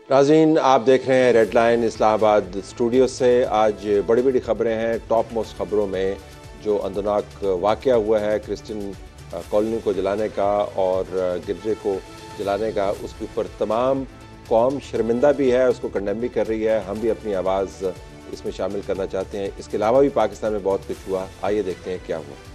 नाज़रीन, आप देख रहे हैं रेड लाइन इस्लामाबाद स्टूडियो से। आज बड़ी बड़ी खबरें हैं। टॉप मोस्ट खबरों में जो अंदरनाक वाक़या हुआ है क्रिश्चियन कॉलोनी को जलाने का और गिरजे को जलाने का, उसके ऊपर तमाम कौम शर्मिंदा भी है, उसको कंडेम भी कर रही है। हम भी अपनी आवाज़ इसमें शामिल करना चाहते हैं। इसके अलावा भी पाकिस्तान में बहुत कुछ हुआ, आइए देखते हैं क्या हुआ।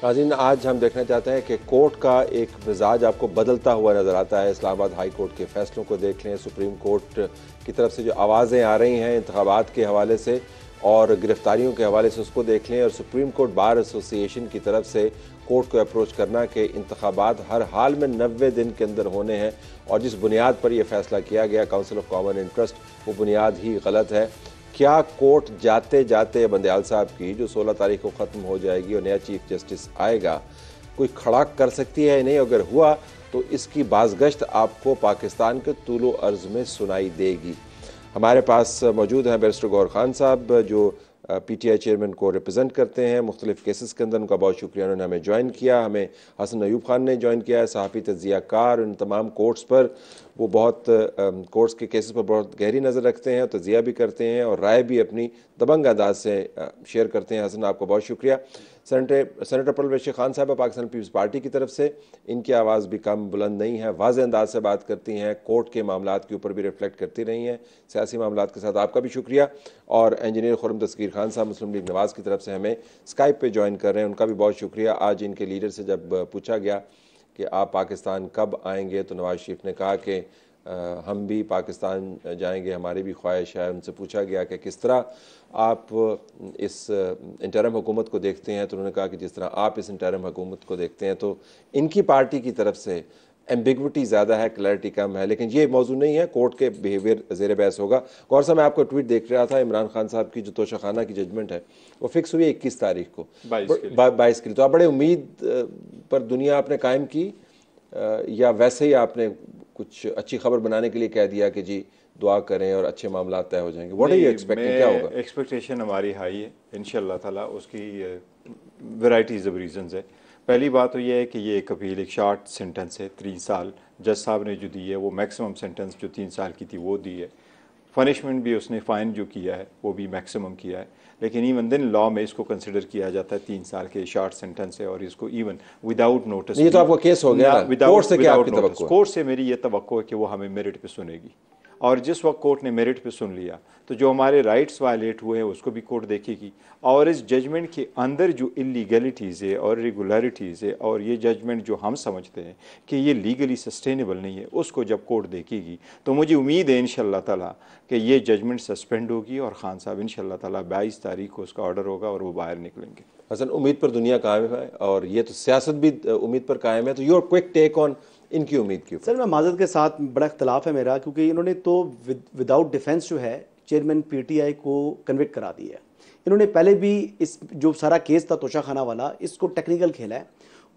नाज़रीन, आज हम देखना चाहते हैं कि कोर्ट का एक मिजाज आपको बदलता हुआ नज़र आता है। इस्लामाबाद हाई कोर्ट के फैसलों को देख लें, सुप्रीम कोर्ट की तरफ से जो आवाज़ें आ रही हैं इंतखाबात के हवाले से और गिरफ्तारियों के हवाले से, उसको देख लें। और सुप्रीम कोर्ट बार एसोसिएशन की तरफ से कोर्ट को अप्रोच करना कि इंतखाबात हर हाल में 90 दिन के अंदर होने हैं, और जिस बुनियाद पर यह फैसला किया गया काउंसिल ऑफ कॉमन इंटरेस्ट, वो बुनियाद ही गलत है। क्या कोर्ट जाते जाते बंदयाल साहब की जो 16 तारीख को ख़त्म हो जाएगी और नया चीफ जस्टिस आएगा, कोई खड़ा कर सकती है? नहीं, अगर हुआ तो इसकी बाज़गश्त आपको पाकिस्तान के तूलो अर्ज़ में सुनाई देगी। हमारे पास मौजूद हैं बैरिस्टर गौहर खान साहब, जो PTI चेयरमैन को रिप्रेजेंट करते हैं मुख्तलिफ़ केसेस के अंदर। उनका बहुत शुक्रिया, उन्होंने हमें ज्वाइन किया। हमें हसन अयूब खान ने ज्वाइन किया है, सहाफ़ी तज़ियाकार। इन तमाम कोर्ट्स पर वो बहुत कोर्ट्स के केसेस पर बहुत गहरी नज़र रखते हैं, तज़िया भी करते हैं और राय भी अपनी दबंग अंदाज से शेयर करते हैं। हसन, आपका बहुत शुक्रिया। सेनेटर परवेज़ खान साहब पाकिस्तान पीपल्स पार्टी की तरफ से, इनकी आवाज़ भी कम बुलंद नहीं है, वाज़ेह अंदाज से बात करती हैं, कोर्ट के मामलात के ऊपर भी रिफ्लेक्ट करती रही हैं, सियासी मामलात के साथ। आपका भी शुक्रिया। और इंजीनियर खुर्रम तस्कीर खान साहब मुस्लिम लीग नवाज़ की तरफ से हमें स्काइप पे ज्वाइन कर रहे हैं, उनका भी बहुत शुक्रिया। आज इनके लीडर से जब पूछा गया कि आप पाकिस्तान कब आएंगे, तो नवाज़ शरीफ ने कहा कि हम भी पाकिस्तान जाएंगे, हमारी भी ख्वाहिश है। उनसे पूछा गया कि किस तरह आप इस इंटरिम हुकूमत को देखते हैं, तो उन्होंने कहा कि जिस तरह आप इस इंटरिम हुकूमत को देखते हैं। तो इनकी पार्टी की तरफ से एम्बिग्विटी ज़्यादा है, क्लैरिटी कम है, लेकिन ये मौजूद नहीं है। कोर्ट के बिहेवियर ज़ेर बहस होगा। गौर साहब, मैं आपको ट्वीट देख रहा था, इमरान खान साहब की जो तोशाखाना की जजमेंट है वो फिक्स हुई 21 तारीख को, 22 के लिए। तो आप बड़े उम्मीद पर दुनिया आपने कायम की, या वैसे ही आपने कुछ अच्छी खबर बनाने के लिए कह दिया कि जी दुआ करें और अच्छे मामला तय हो जाएंगे? व्हाट आर यू एक्सपेक्टिंग, क्या होगा? एक्सपेक्टेशन हमारी हाई है इंशाल्लाह ताला। उसकी वैराइटीज़ ऑफ रीजंस है। पहली बात तो यह है कि ये एक अपील, एक शॉर्ट सेंटेंस है, 3 साल जज साहब ने जो दी है वो मैक्सिमम सेंटेंस जो 3 साल की थी वो दी है। पनिशमेंट भी उसने फ़ाइन जो किया है वो भी मैक्सिमम किया है, लेकिन इवन दिन लॉ में इसको कंसिडर किया जाता है 3 साल के शॉर्ट सेंटेंस है, और इसको इवन विदाउट नोटिस। ये तो आपका केस हो गया, कोर्ट से क्या आपकी तवक्को है? कोर्ट से मेरी ये तवक्को है कि वो हमें मेरिट पे सुनेगी, और जिस वक्त कोर्ट ने मेरिट पे सुन लिया तो जो हमारे राइट्स वायलेट हुए हैं उसको भी कोर्ट देखेगी, और इस जजमेंट के अंदर जो इलीगलिटीज़ है और रेगुलरिटीज़ है और ये जजमेंट जो हम समझते हैं कि ये लीगली सस्टेनेबल नहीं है, उसको जब कोर्ट देखेगी तो मुझे उम्मीद है इंशाल्लाह ताला कि ये जजमेंट सस्पेंड होगी और खान साहब इंशाल्लाह ताला 22 तारीख को उसका ऑर्डर होगा और वो बाहर निकलेंगे। हसन, उम्मीद पर दुनिया कायम है और ये तो सियासत भी उम्मीद पर कायम है, तो योर क्विक टेक ऑन इनकी उम्मीद की? सर, मैं माजरत के साथ बड़ा इख्तलाफ है मेरा, क्योंकि इन्होंने तो विदाउट डिफेंस जो है चेयरमैन PTI को कन्विक्ट करा दी है। इन्होंने पहले भी इस जो सारा केस था तोशाखाना वाला, इसको टेक्निकल खेला है,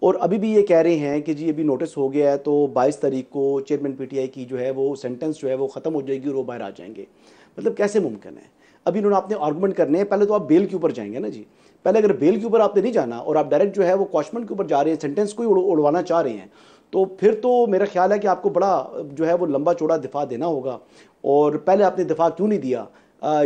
और अभी भी ये कह रहे हैं कि जी अभी नोटिस हो गया है तो 22 तारीख को चेयरमैन PTI की जो है वो सेंटेंस जो है वो ख़त्म हो जाएगी और वो बाहर आ जाएंगे। मतलब कैसे मुमकिन है? अभी इन्होंने अपने आर्गूमेंट करने हैं, पहले तो आप बेल के ऊपर जाएंगे ना जी। पहले अगर बेल के ऊपर आपने नहीं जाना और आप डायरेक्ट जो है वो कॉशमेंट के ऊपर जा रहे हैं, सेंटेंस को ही उड़वाना चाह रहे हैं, तो फिर तो मेरा ख्याल है कि आपको बड़ा जो है वो लंबा चौड़ा दिफा देना होगा। और पहले आपने दिफा क्यों नहीं दिया?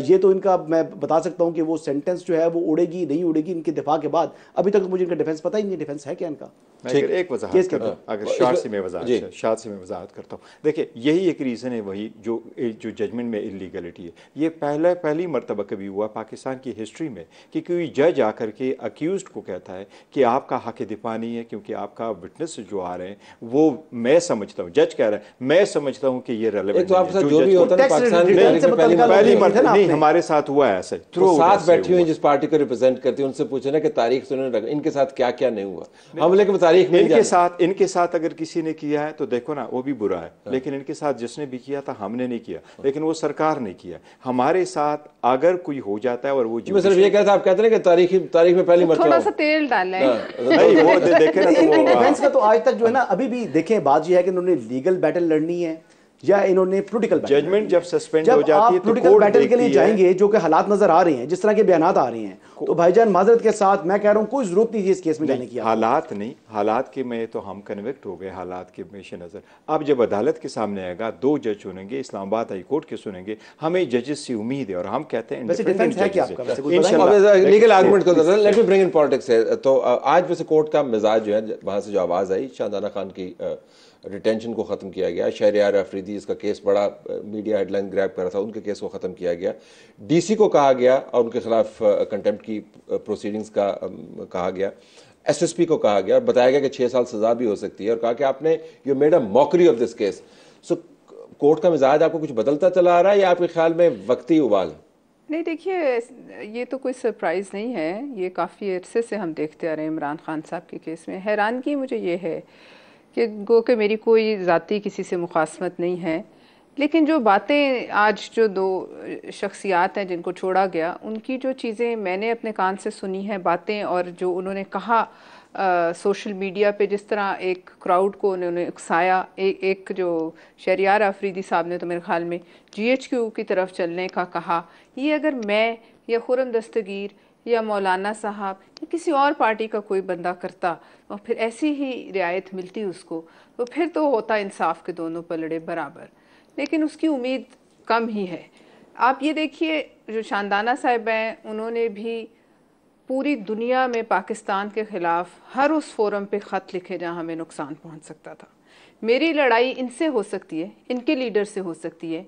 ये तो इनका मैं बता सकता हूँ कि वो सेंटेंस जो है वो उड़ेगी नहीं उड़ेगी इनके दिफा के बाद। अभी तक मुझे इनका डिफेंस पता ही नहीं, डिफेंस है क्या इनका? एक वजाहत करता हूँ, अगर शार्ट से मैं वजाहत करता हूँ। देखिए, यही एक रीज़न है, वही जो जजमेंट में इलीगलिटी है। ये पहली मरतबा कभी हुआ पाकिस्तान की हिस्ट्री में कि कोई जज आकर के अक्यूज को कहता है कि आपका हक दिफा नहीं है क्योंकि आपका विटनेस जो आ रहे हैं वो मैं समझता हूँ, जज कह रहा है मैं समझता हूँ कि ये रेलेवेंट नहीं, हमारे साथ हुआ है ऐसे। तो साथ बैठी हुई जिस पार्टी को रिप्रेजेंट करती है उनसे पूछे ना कि तारीख सुने इनके साथ क्या क्या नहीं हुआ, हम लेकिन तारीख इनके साथ अगर किसी ने किया है तो देखो ना वो भी बुरा है, लेकिन इनके साथ जिसने भी किया था हमने नहीं किया, लेकिन वो सरकार ने किया। हमारे साथ अगर कोई हो जाता है और वो मैं सिर्फ ये कहता, आप कहते हैं कि तारीख में पहली मरतबा थोड़ा सा तेल डाला है नहीं, वो देखे ना डिफेंस का तो आज तक जो है ना, अभी भी देखें बात ये है कि उन्होंने लीगल बैटल लड़नी है, या इन्होंने पॉलिटिकल जजमेंट जब सस्पेंड हो जब जाती आप है तो पॉलिटिकल कोर्ट बैटल के लिए देखती है। जाएंगे, जो कि हालात नजर आ रहे हैं, जिस तरह के बयानात आ रहे हैं, तो भाईजान माजरत के साथ मैं कह रहा हूं कोई जरूरत नहीं है इस केस में जाने की। हालात नहीं, हालात के में तो हम कन्विक्ट हो गए, हालात के पेश नज़र अब जब अदालत के सामने आएगा, 2 जज सुनेंगे, इस्लामाबाद हाई कोर्ट के सुनेंगे, हमें जजेस से उम्मीद है और हम कहते हैं वैसे डिफेंस है क्या आपका? वैसे कुछ लीगल आर्गुमेंट को let me bring in politics है। तो आज वैसे कोर्ट का मिजाज जो है, वहां से जो आवाज़ आई, शाहजादा खान की रिटेंशन को ख़त्म किया गया, शहरयार अफरीदी इसका केस बड़ा मीडिया हेडलाइन ग्रैब कर रहा था, उनके केस को ख़त्म किया गया, डीसी को कहा गया और उनके खिलाफ कंटेम्प्ट की प्रोसीडिंग्स का कहा गया, एसएसपी को कहा गया और बताया गया कि 6 साल सजा भी हो सकती है और कहा कि आपने you made a mockery of this case. So court का मिजाज आपको कुछ बदलता चला आ रहा है या आपके ख्याल में वक्ती उबाल? नहीं, देखिए, ये तो कोई सरप्राइज़ नहीं है, ये काफ़ी अरसे से हम देखते आ रहे हैं इमरान खान साहब के केस में। हैरानगी मुझे ये है कि गो कि मेरी कोई ज़ाती किसी से मुखासमत नहीं है, लेकिन जो बातें आज जो 2 शख्सियात हैं जिनको छोड़ा गया, उनकी जो चीज़ें मैंने अपने कान से सुनी हैं बातें, और जो उन्होंने कहा सोशल मीडिया पे, जिस तरह एक क्राउड को उन्होंने उकसाया, एक जो शहरयार अफरीदी साहब ने तो मेरे ख्याल में GHQ की तरफ चलने का कहा, ये अगर मैं या खुर्रम दस्तगीर या मौलाना साहब या किसी और पार्टी का कोई बंदा करता और फिर ऐसी ही रियायत मिलती उसको, तो फिर तो होता इंसाफ के दोनों पलड़े बराबर, लेकिन उसकी उम्मीद कम ही है। आप ये देखिए, जो शाहजादा साहिब हैं, उन्होंने भी पूरी दुनिया में पाकिस्तान के ख़िलाफ़ हर उस फोरम पे ख़त लिखे जहाँ हमें नुकसान पहुँच सकता था। मेरी लड़ाई इनसे हो सकती है, इनके लीडर से हो सकती है,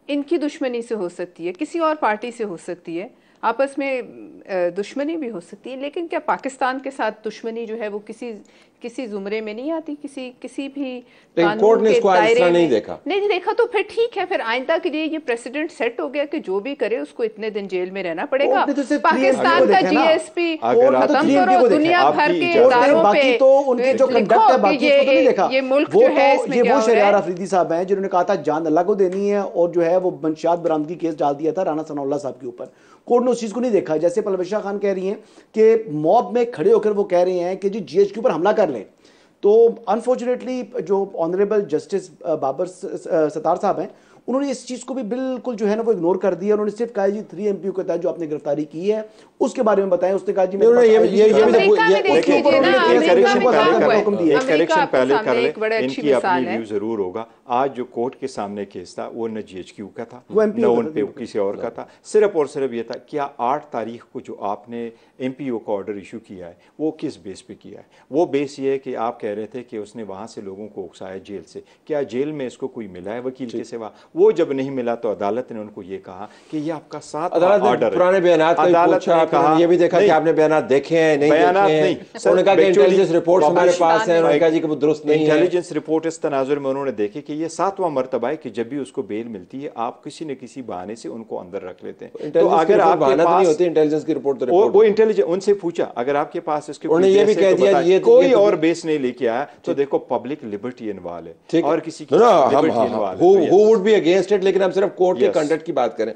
इनकी दुश्मनी से हो सकती है, किसी और पार्टी से हो सकती है, आपस में दुश्मनी भी हो सकती है, लेकिन क्या पाकिस्तान के साथ दुश्मनी जो है वो किसी जुमरे में नहीं आती, किसी भी कोर्ट ने इसको आइंदा नहीं देखा? नहीं देखा तो फिर ठीक है, फिर आइंदा के लिए ये प्रेसिडेंट सेट हो गया कि जो भी करे उसको इतने दिन जेल में रहना पड़ेगा। पाकिस्तान का GSP खत्म करो, दुनिया भर के इदारों पे ये मुल्क जो है, इसमें ये वो शहरयार अफरीदी साहब हैं जिन्होंने कहा था जान अल्लाह को देनी है, और जो है वो मंशियात बरामदगी केस डाल दिया था राना सनाउल्लाह साहब के ऊपर। कोर्ट ने उस चीज़ को नहीं देखा। जैसे परवेश खान कह रही हैं कि मॉब में खड़े होकर वो कह रहे हैं कि जी GHQ पर हमला कर लें, तो अनफॉर्चुनेटली जो ऑनरेबल जस्टिस बाबर सत्तार साहब हैं, उन्होंने इस चीज़ को भी बिल्कुल जो है ना वो इग्नोर कर दिया। उन्होंने सिर्फ कहा जी 3 MPO के तहत जो आपने गिरफ्तारी की है उसके बारे में बताएं। उसने कहा जी करेक्शन पहले कर ले, इनकी अपनी व्यू जरूर होगा। आज जो कोर्ट के सामने केस था वो न GHQ का था, न उन पे किसी और का था, सिर्फ और सिर्फ ये था क्या 8 तारीख को जो आपने MPO का ऑर्डर इशू किया है वो किस बेस पे किया है? वो बेस ये है कि आप कह रहे थे कि उसने वहां से लोगों को उकसाया जेल से, क्या जेल में इसको कोई मिला है वकील के सिवा? वो जब नहीं मिला तो अदालत ने उनको ये कहा कि ये आपका 7वां ऑर्डर है। पुराने बयानात अदालत ने कहा, ये भी देखा कि आपने बयानात देखे हैं नहीं बयानात देखे नहीं, हैं? उन्होंने कहा कि इंटेलिजेंस रिपोर्ट्स हमारे पास हैं, उन्होंने कहा जी कि वो दुरुस्त नहीं है। इंटेलिजेंस रिपोर्ट इस तनाजुर में उन्होंने देखे कि ये 7वां मर्तबा है कि जब भी उसको बेल मिलती है आप किसी न किसी बहाने से उनको अंदर रख लेते हैं। तो अगर आपके पास नहीं होती इंटेलिजेंस की रिपोर्ट, तो वो इंटेलिजेंस उनसे पूछा, अगर आपके पास इसके उन्होंने ये भी कह दिया ये कोई और बेस नहीं लेके आया, तो देखो पब्लिक लिबर्टी इन्वॉल्व है और किसी की लिबर्टी इन्वॉल्व है। Who would be against it, लेकिन हम सिर्फ कोर्ट के कंडक्ट की बात करें।